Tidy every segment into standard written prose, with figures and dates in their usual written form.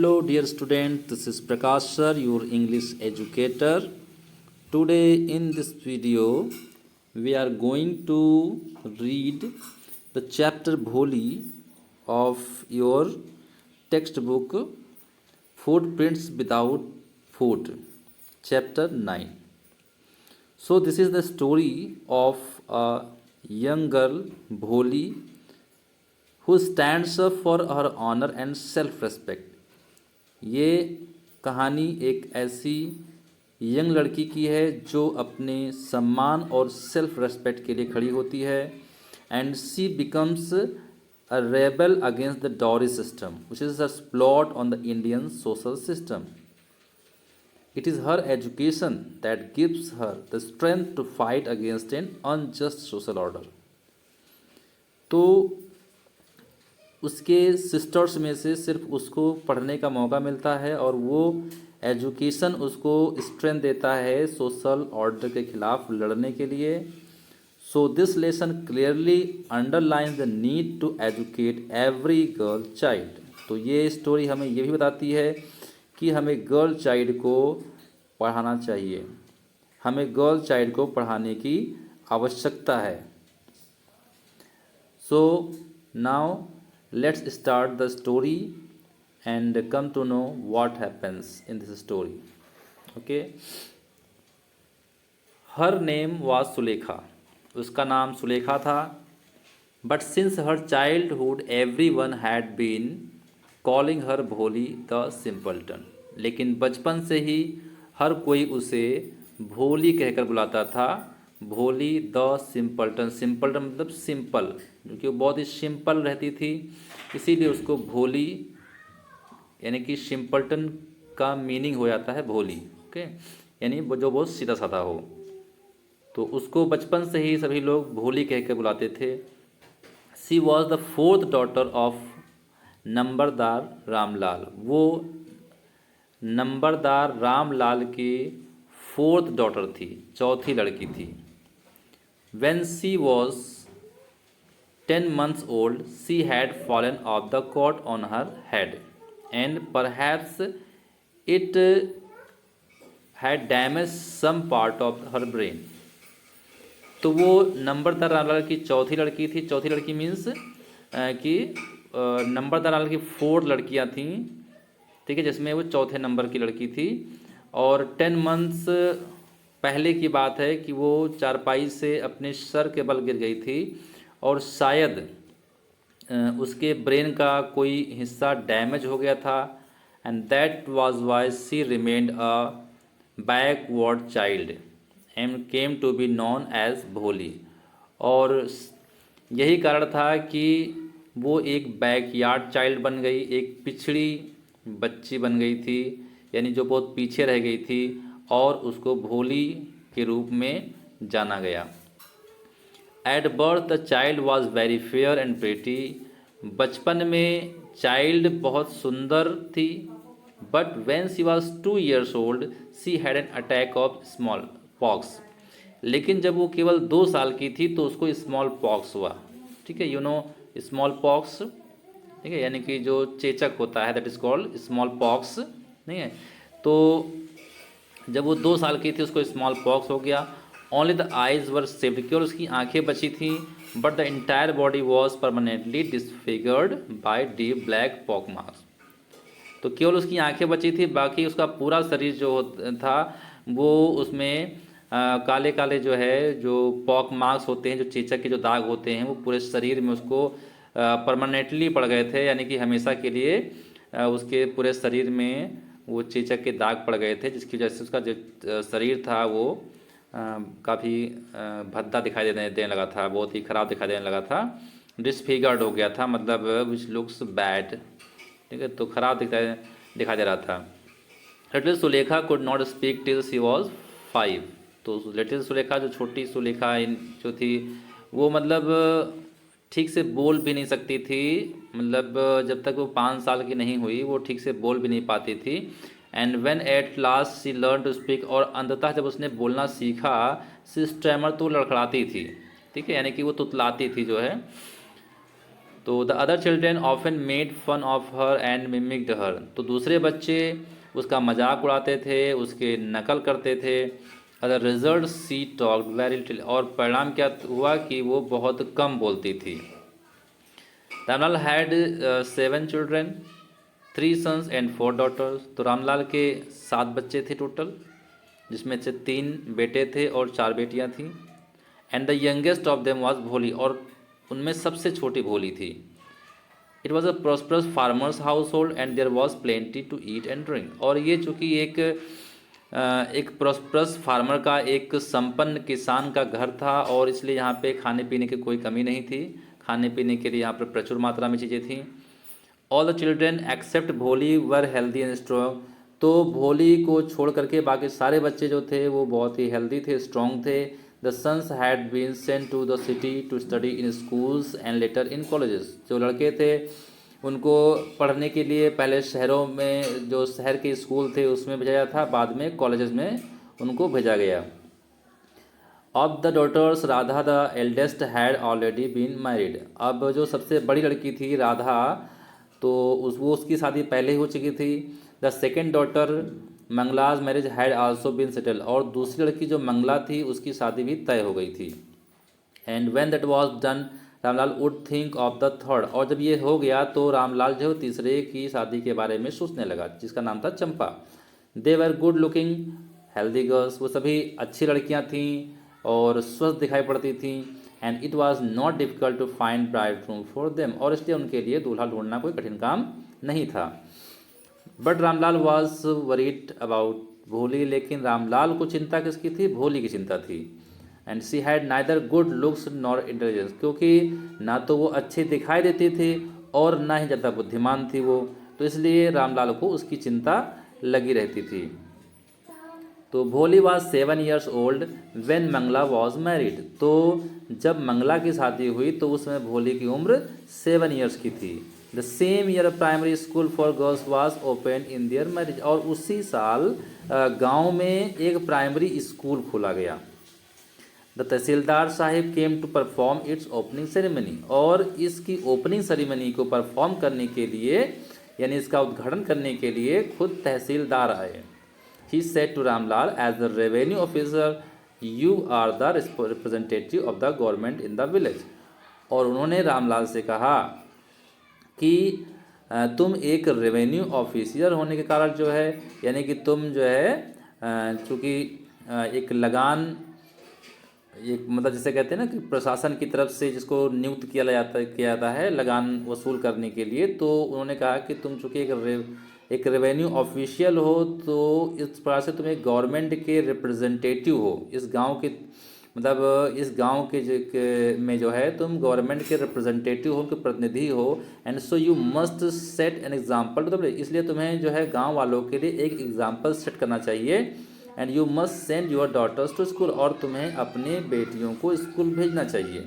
Hello dear student, this is Prakash sir, your English educator. Today in this video we are going to read the chapter Bholi of your textbook Footprints Without Foot, chapter 9. So this is the story of a young girl Bholi who stands up for her honor and self-respect. ये कहानी एक ऐसी young लड़की की है जो अपने सम्मान और सेल्फ रेस्पेक्ट के लिए खड़ी होती है and she becomes a rebel against the dowry system which is a plot on the Indian social system. It is her education that gives her the strength to fight against an unjust social order. तो उसके sisters में से सिर्फ उसको पढ़ने का मौका मिलता है और वो एजुकेशन उसको स्ट्रेंथ देता है सोशल ऑर्डर के खिलाफ लड़ने के लिए. So this lesson clearly underlines the need to educate every girl child. तो ये स्टोरी हमें ये भी बताती है कि हमें गर्ल चाइल्ड को पढ़ाना चाहिए, हमें गर्ल चाइल्ड को पढ़ाने की आवश्यकता है. So now let's start the story and come to know what happens in this story. Okay, her name was Sulekha. उसका नाम सुलेखा था. But since her childhood everyone had been calling her भोली the simpleton. लेकिन बचपन से ही हर कोई उसे भोली कहकर बुलाता था. भोली द सिंपल्टन. सिंपल्टन मतलब सिंपल, क्योंकि वो बहुत ही सिंपल रहती थी इसीलिए उसको भोली, यानी कि सिंपल्टन का मीनिंग हो जाता है भोली. ओके, यानी वो जो बहुत सीधा साधा हो. तो उसको बचपन से ही सभी लोग भोली कहकर बुलाते थे. She was the fourth daughter of नंबरदार रामलाल. वो नंबरदार रामलाल की फोर्थ डॉटर थी, चौथी लड़की थी. When she was 10 months old, she had fallen off the cot on her head, and perhaps it had damaged some part of her brain. तो वो नंबरदार रामलाल की चौथी लड़की थी. चौथी लड़की मीन्स कि नंबरदार रामलाल की 4 लड़कियां थीं, ठीक है, जिसमें वो चौथे नंबर की लड़की थी. और 10 मंथ्स पहले की बात है कि वो चारपाई से अपने सर के बल गिर गई थी और शायद उसके ब्रेन का कोई हिस्सा डैमेज हो गया था. And that was why she remained a backward child and came to be known as Bholi. और यही कारण था कि वो एक बैकयार्ड चाइल्ड बन गई, एक पिछड़ी बच्ची बन गई थी, यानी जो बहुत पीछे रह गई थी, और उसको भोली के रूप में जाना गया. At birth the child was very fair and pretty. बचपन में चाइल्ड बहुत सुंदर थी. But when she was 2 years old she had an attack of small pox. लेकिन जब वो केवल 2 साल की थी तो उसको स्मॉल पॉक्स हुआ. ठीक है, यू नो स्मॉल पॉक्स, ठीक है, यानी कि जो चेचक होता है that is called small pox, नहीं है. तो जब वो 2 साल की थी उसको स्मॉल पॉक्स हो गया. Only the eyes were saved, केवल उसकी आंखें बची थी. But the entire body was permanently disfigured by deep black pock marks. तो केवल उसकी आंखें बची थी, बाकी उसका पूरा शरीर जो था वो उसमें काले काले जो है जो पॉक मार्क्स होते हैं, जो चेचक के जो दाग होते हैं, वो पूरे शरीर में उसको परमानेंटली पड़ गए थे, यानी कि हमेशा के लिए उसके पूरे शरीर में वो चेचक के दाग पड़ गए थे, जिसकी वजह से उसका जो शरीर था वो काफ़ी भद्दा दिखाई देने लगा था, बहुत ही ख़राब दिखाई देने लगा था. डिसफिगर्ड हो गया था, मतलब विच लुक्स बैड, ठीक है, तो ख़राब दिखाई दे रहा था. Little Sulekha could not speak till she was 5. तो लिटिल सुलेखा, जो छोटी सुलेखा जो थी, वो मतलब ठीक से बोल भी नहीं सकती थी. मतलब जब तक वो 5 साल की नहीं हुई वो ठीक से बोल भी नहीं पाती थी. And when at last she learn to speak, और अंततः जब उसने बोलना सीखा, शी स्टैमर, तो लड़खड़ाती थी, ठीक है, यानी कि वो तुतलाती थी जो है. तो the other children often made fun of her and mimicked her, तो दूसरे बच्चे उसका मजाक उड़ाते थे, उसके नकल करते थे। अदर रिजल्ट सी टॉक्ड वेरी लिटिल, और परिणाम क्या हुआ कि वो बहुत कम बोलती थी। Ramlal had 7 children, 3 sons and 4 daughters, तो रामलाल के 7 बच्चे थे टोटल, जिसमें से 3 बेटे थे और 4 बेटियां थीं। And the youngest of them was Bholi, और उनमें सबसे छोटी भोली थी। It was a prosperous farmer's household and there was plenty to eat and drink, और ये चूँकि एक प्रॉस्परस फार्मर का, एक संपन्न किसान का घर था, और इसलिए यहाँ पे खाने पीने की कोई कमी नहीं थी। खाने पीने के लिए यहाँ पर प्रचुर मात्रा में चीज़ें थीं। ऑल द चिल्ड्रेन एक्सेप्ट भोली वर हेल्दी एंड स्ट्रॉन्ग, तो भोली को छोड़ करके बाकी सारे बच्चे जो थे वो बहुत ही हेल्दी थे, स्ट्रॉन्ग थे। The sons had been sent to the city to study in schools and later in colleges, जो लड़के थे उनको पढ़ने के लिए पहले शहरों में, जो शहर के स्कूल थे उसमें भेजा गया था, बाद में कॉलेजेस में उनको भेजा गया। Of the daughters Radha the eldest had already been married, अब जो सबसे बड़ी लड़की थी राधा, तो वो उसकी शादी पहले ही हो चुकी थी। The second daughter Mangala's marriage had also been settle, और दूसरी लड़की जो मंगला थी उसकी शादी भी तय हो गई थी। And when that was done Ramlal would think of the third, और जब ये हो गया तो रामलाल जो तीसरे की शादी के बारे में सोचने लगा, जिसका नाम था Champa. They were good looking healthy girls, वो सभी अच्छी लड़कियां थीं और स्वस्थ दिखाई पड़ती थीं। And it was not difficult to find bridegroom for them, और इसलिए उनके लिए दूल्हा ढूंढना कोई कठिन काम नहीं था। But Ramlal was worried about भोली, लेकिन रामलाल को चिंता किसकी थी? भोली की चिंता थी। And she had neither good looks nor intelligence, क्योंकि ना तो वो अच्छी दिखाई देती थी और ना ही ज़्यादा बुद्धिमान थी वो, तो इसलिए रामलाल को उसकी चिंता लगी रहती थी। तो Bholi was 7 years old when Mangala was married, तो जब मंगला की शादी हुई तो उस समय भोली की उम्र 7 years की थी। The same year primary school for girls was open in their marriage, और उसी साल गांव में एक प्राइमरी स्कूल खोला गया। The tehsildar sahib came to perform its opening ceremony, और इसकी ओपनिंग सेरेमनी को परफॉर्म करने के लिए, यानी इसका उद्घाटन करने के लिए खुद तहसीलदार आए। He said to Ramlal, as the revenue officer, you are the representative of the government in the village. और उन्होंने रामलाल से कहा कि तुम एक रेवेन्यू ऑफिसर होने के कारण जो है, यानी कि तुम जो है चूँकि एक लगान, एक मतलब जिसे कहते हैं ना कि प्रशासन की तरफ से जिसको नियुक्त किया जाता है लगान वसूल करने के लिए, तो उन्होंने कहा कि तुम चूँकि एक रेवेन्यू ऑफिशियल हो, तो इस प्रकार से तुम एक गवर्नमेंट के रिप्रेजेंटेटिव हो, इस गांव के, मतलब इस गांव के में जो है तुम गवर्नमेंट के रिप्रेजेंटेटिव हो, उनके प्रतिनिधि हो। And so you must set an example to the village, इसलिए तुम्हें जो है गांव वालों के लिए एक एग्जाम्पल सेट करना चाहिए। And you must send your daughters to school, और तुम्हें अपने बेटियों को स्कूल भेजना चाहिए।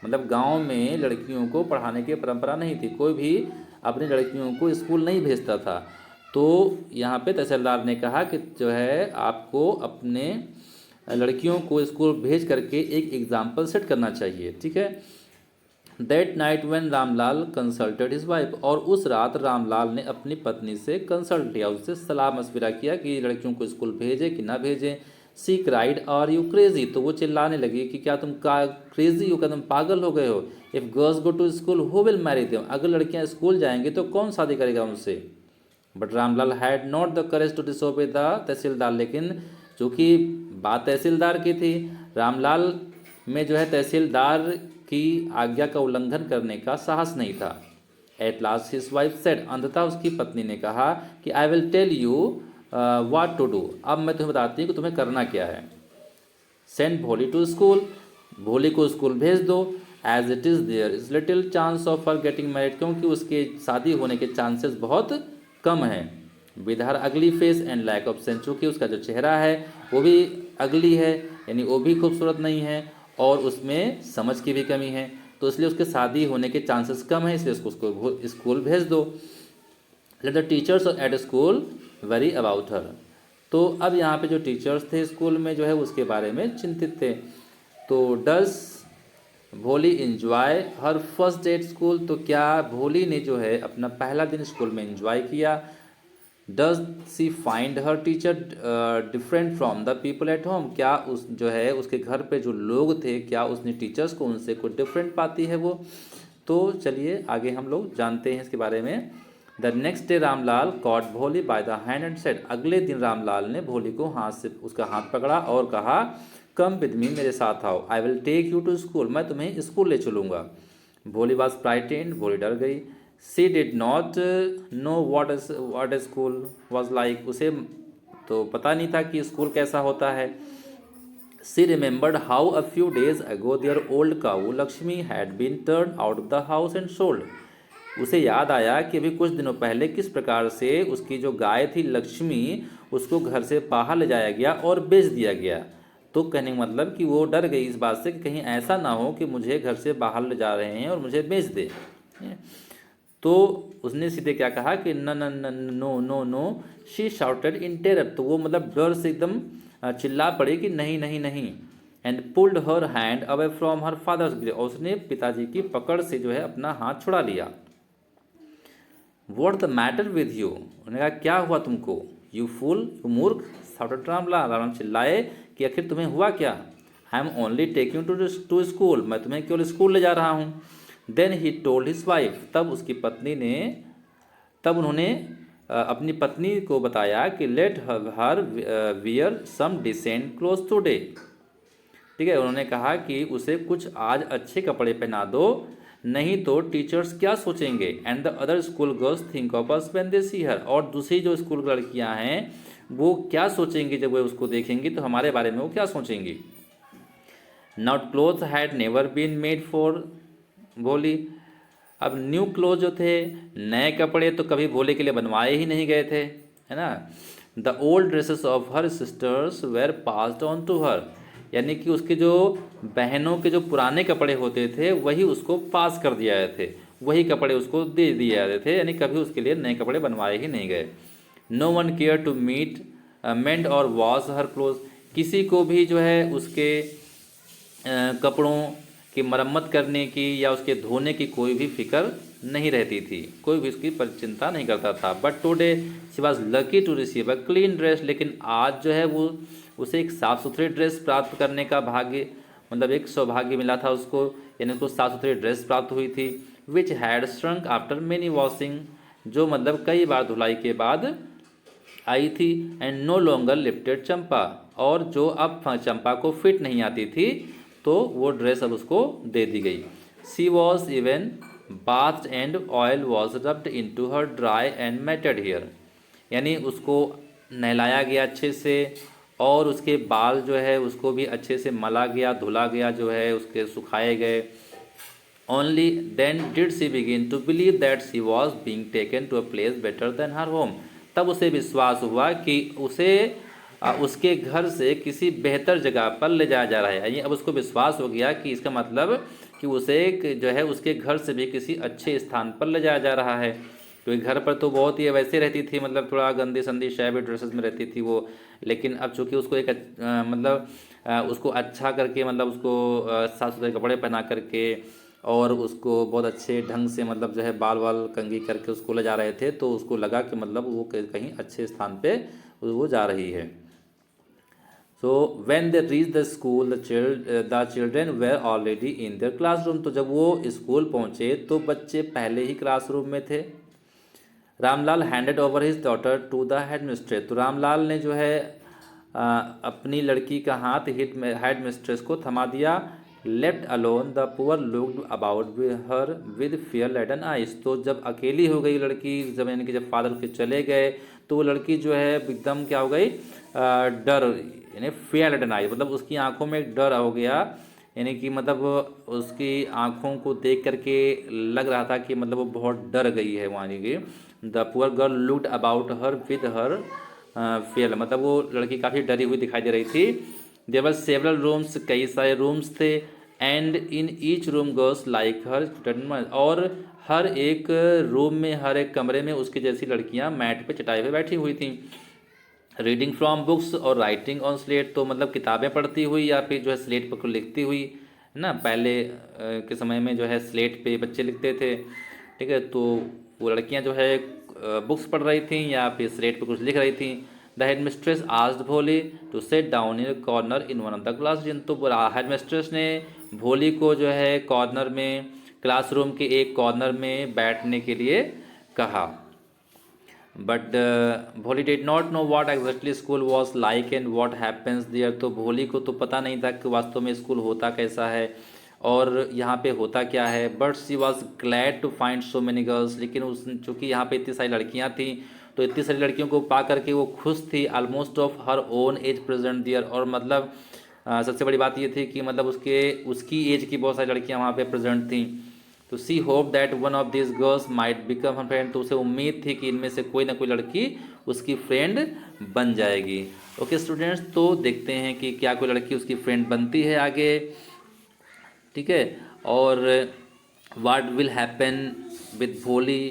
मतलब गांव में लड़कियों को पढ़ाने की परंपरा नहीं थी, कोई भी अपनी लड़कियों को स्कूल नहीं भेजता था। तो यहाँ पे तहसीलदार ने कहा कि जो है आपको अपने लड़कियों को स्कूल भेज करके एक एग्जाम्पल सेट करना चाहिए, ठीक है। That night when Ramlal consulted his wife, और उस रात रामलाल ने अपनी पत्नी से कंसल्ट किया, उससे सलाह मशविरा किया कि लड़कियों को स्कूल भेजें कि ना भेजें। सी क्राइड आर यू क्रेजी, तो वो चिल्लाने लगी कि क्या तुम क्रेजी हो, क्या तुम पागल हो गए हो। If girls go to school who will marry them, अगर लड़कियां स्कूल जाएंगी तो कौन शादी करेगा उनसे। But Ramlal had not the courage to disobey the tehsildar, लेकिन चूँकि बात तहसीलदार की थी, रामलाल में जो है तहसीलदार की आज्ञा का उल्लंघन करने का साहस नहीं था। At last his wife said, अंततः उसकी पत्नी ने कहा कि I will tell you what to do, अब मैं तुम्हें बताती हूँ कि तुम्हें करना क्या है। सेंड भोली टू स्कूल, भोली को स्कूल भेज दो। As it is there is little chance of her getting married, क्योंकि उसके शादी होने के चांसेस बहुत कम हैं। With her ugly face and lack of sense, चूँकि उसका जो चेहरा है वो भी अगली है, यानी वो भी खूबसूरत नहीं है और उसमें समझ की भी कमी है, तो इसलिए उसके शादी होने के चांसेस कम है, इसलिए उसको स्कूल भेज दो। Let the teachers at school worry about her, तो अब यहाँ पे जो टीचर्स थे स्कूल में जो है उसके बारे में चिंतित थे। तो डज भोली enjoy her first day at school, तो क्या भोली ने जो है अपना पहला दिन स्कूल में इंजॉय किया। Does she find her teacher different from the people at home, क्या उस जो है उसके घर पे जो लोग थे क्या उसने टीचर्स को उनसे कुछ डिफरेंट पाती है वो। तो चलिए आगे हम लोग जानते हैं इसके बारे में। The next day Ramlal caught Bholi by the hand and said, अगले दिन रामलाल ने भोली को हाथ से उसका हाथ पकड़ा और कहा कम विद मी, मेरे साथ आओ, I will take you to school, मैं तुम्हें स्कूल ले चलूँगा। भोली वॉज फ्राइटेंड, भोली डर गई। She did not know what school was like, उसे तो पता नहीं था कि स्कूल कैसा होता है। She remembered how a few days ago their old cow Lakshmi had been turn out of the house and sold, उसे याद आया कि अभी कुछ दिनों पहले किस प्रकार से उसकी जो गाय थी लक्ष्मी उसको घर से बाहर ले जाया गया और बेच दिया गया। तो कहने का मतलब कि वो डर गई इस बात से कि कहीं ऐसा ना हो कि मुझे घर से बाहर ले जा रहे हैं और मुझे बेच दे। तो उसने सीधे क्या कहा कि न न न no no no, she shouted in terror, तो वो मतलब डर से एकदम चिल्ला पड़ी कि नहीं नहीं नहीं। And pulled her hand away from her father's grip, और उसने पिताजी की पकड़ से जो है अपना हाथ छुड़ा लिया। What the matter with you, उन्होंने कहा क्या हुआ तुमको। यू फूल, यू मूर्ख, शाउटेड रामलाल, राम चिल्लाए कि आखिर तुम्हें हुआ क्या। I am only taking to school, मैं तुम्हें केवल स्कूल ले जा रहा हूँ। Then he told his wife, तब उन्होंने अपनी पत्नी को बताया कि let her wear some decent cloth today, ठीक है, उन्होंने कहा कि उसे कुछ आज अच्छे कपड़े पहना दो, नहीं तो टीचर्स क्या सोचेंगे। And the other school girls think of us when they see her, और दूसरी जो स्कूल लड़कियां हैं वो क्या सोचेंगी जब वो उसको देखेंगी, तो हमारे बारे में वो क्या सोचेंगी। Now cloth had never been made for Bholi, अब न्यू क्लोथ जो थे, नए कपड़े तो कभी भोले के लिए बनवाए ही नहीं गए थे, है ना। The old dresses of her sisters were passed on to her, यानी कि उसके जो बहनों के जो पुराने कपड़े होते थे वही उसको पास कर दिए जाते थे, वही कपड़े उसको दे दिए जाते थे, यानी कभी उसके लिए नए कपड़े बनवाए ही नहीं गए। No one care to meet mend और वॉश हर क्लोथ, किसी को भी जो है उसके कपड़ों की मरम्मत करने की या उसके धोने की कोई भी फिक्र नहीं रहती थी, कोई भी उसकी चिंता नहीं करता था। But today she was lucky to receive a clean dress, लेकिन आज जो है वो उसे एक साफ़ सुथरी ड्रेस प्राप्त करने का भाग्य, मतलब एक सौभाग्य मिला था उसको, यानी उसको साफ़ सुथरी ड्रेस प्राप्त हुई थी। Which had shrunk after many washing, जो मतलब कई बार धुलाई के बाद आई थी। एंड नो लॉन्गर लिफ्टेड चंपा, और जो अब चंपा को फिट नहीं आती थी तो वो ड्रेस अब उसको दे दी गई। She was even bath and oil was rubbed into her dry and matted hair, यानी उसको नहलाया गया अच्छे से और उसके बाल जो है उसको भी अच्छे से मला गया, धुला गया, जो है उसके सुखाए गए। Only then did she begin to believe that she was being taken to a place better than her home, तब उसे विश्वास हुआ कि उसे उसके घर से किसी बेहतर जगह पर ले जाया जा रहा है। यानी अब उसको विश्वास हो गया कि इसका मतलब कि उसे जो है उसके घर से भी किसी अच्छे स्थान पर ले जाया जा रहा है, क्योंकि घर पर तो बहुत ही वैसे रहती थी, मतलब थोड़ा गंदी संदी शैबी ड्रेसेस में रहती थी वो, लेकिन अब चूँकि उसको एक मतलब उसको अच्छा करके, मतलब उसको साफ सुथरे कपड़े पहना करके और उसको बहुत अच्छे ढंग से मतलब जो है बाल वाल कंघी करके उसको ले जा रहे थे, तो उसको लगा कि मतलब वो कहीं अच्छे स्थान पे वो जा रही है। So when they reach the school the children were already in their classroom, तो जब वो स्कूल पहुँचे तो बच्चे पहले ही क्लासरूम में थे। Ramlal handed over his daughter to the headmistress, तो रामलाल ने जो है अपनी लड़की का हाथ हेड मिस्ट्रेस को थमा दिया। Left alone the poor looked about her with fear laden eyes, तो जब अकेली हो गई लड़की, जब यानी कि जब फादर के चले गए तो वो लड़की जो है एकदम क्या हो गई, डर, यानी फियर लेडन आइज, मतलब उसकी आंखों में एक डर हो गया, यानी कि मतलब उसकी आंखों को देख करके लग रहा था कि मतलब वो बहुत डर गई है वहाँ की। The poor girl looked about her with her fear, मतलब वो लड़की काफ़ी डरी हुई दिखाई दे रही थी। देयर वर सेवरल रूम्स, कई सारे रूम्स थे। And in each room girls like her, और हर एक रूम में, हर एक कमरे में उसकी जैसी लड़कियां मैट पे चटाई पे बैठी हुई थीं। रीडिंग फ्रॉम बुक्स और राइटिंग ऑन स्लेट, तो मतलब किताबें पढ़ती हुई या फिर जो है स्लेट पर लिखती हुई, है ना। पहले के समय में जो है स्लेट पे बच्चे लिखते थे, ठीक है। तो वो लड़कियां जो है बुक्स पढ़ रही थी या फिर स्लेट पे कुछ लिख रही थी। The headmistress asked Bholi to set down in corner in one of the classroom. तो हेड मिस्ट्रेस ने भोली को जो है कॉर्नर में, क्लासरूम के एक कॉर्नर में बैठने के लिए कहा। But Bholi did not know what exactly school was like and what happens there. तो भोली को तो पता नहीं था कि वास्तव में स्कूल होता कैसा है और यहाँ पे होता क्या है। But she was glad to find so many girls. लेकिन उस चूँकि यहाँ पे इतनी सारी लड़कियाँ थीं तो इतनी सारी लड़कियों को पा करके वो खुश थी। Almost of her own age present there. और मतलब सबसे बड़ी बात ये थी कि मतलब उसकी एज की बहुत सारी लड़कियाँ वहाँ पे प्रेजेंट थीं। तो she hope that one of this girls might become her friend. तो उसे उम्मीद थी कि इनमें से कोई ना कोई लड़की उसकी फ्रेंड बन जाएगी। ओके स्टूडेंट्स, तो देखते हैं कि क्या कोई लड़की उसकी फ्रेंड बनती है आगे, ठीक है। और व्हाट विल हैपन विद भोली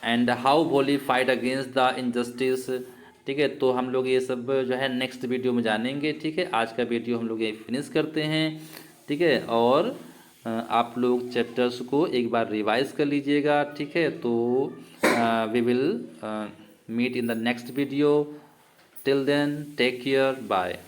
एंड हाउ भोली फाइट अगेंस्ट द इनजस्टिस, ठीक है। तो हम लोग ये सब जो है नेक्स्ट वीडियो में जानेंगे, ठीक है। आज का वीडियो हम लोग यही फिनिश करते हैं, ठीक है। और आप लोग चैप्टर्स को एक बार रिवाइज कर लीजिएगा, ठीक है। तो we will meet in the next video. Till then take care, bye.